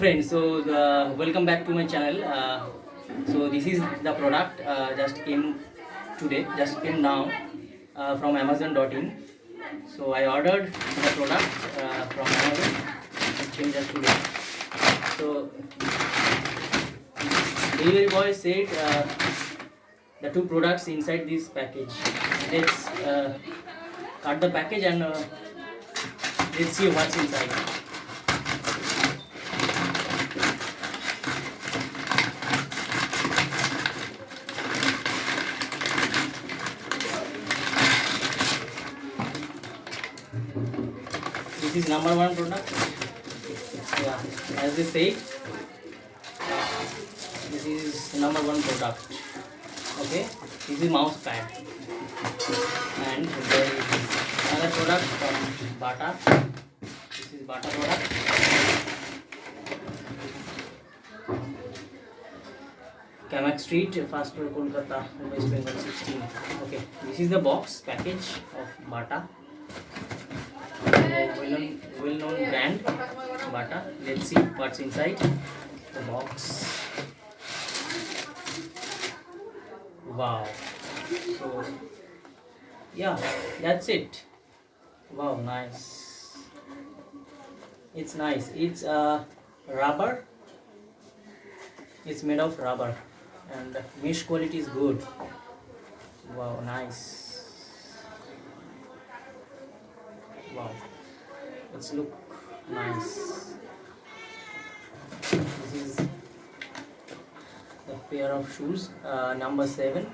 friends, welcome back to my channel. So this is the product just came today, just came now from Amazon.in. So I ordered the product from Amazon. It came just today. So delivery boy said the two products inside this package. Let's cut the package and let's see what's inside. This is number one product. Yeah, as they say, this is number one product. Okay, this is mouse pad, and there is another product from Bata. This is Bata product. Kamak Street, Fast Road, Kolkata, West Bengal 16. Okay, this is the box package of Bata. Well-known brand Bata. Let's see what's inside the box. Wow. So yeah, that's it. Wow, nice. It's nice. It's rubber. It's made of rubber, and mesh quality is good. Wow, nice. Wow, let's look nice. This is the pair of shoes, number 7.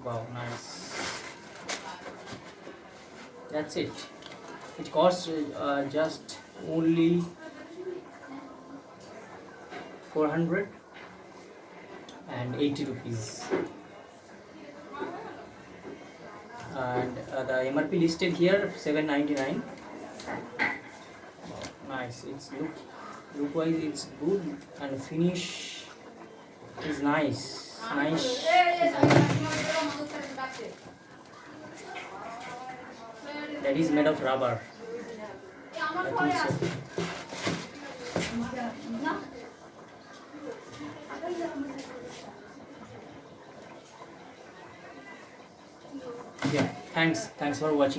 Wow, nice. That's it. It costs just only 480 rupees. And the MRP listed here 799. Nice. It's look wise it's good, and finish is nice. That is made of rubber. I think so. Yeah, thanks for watching.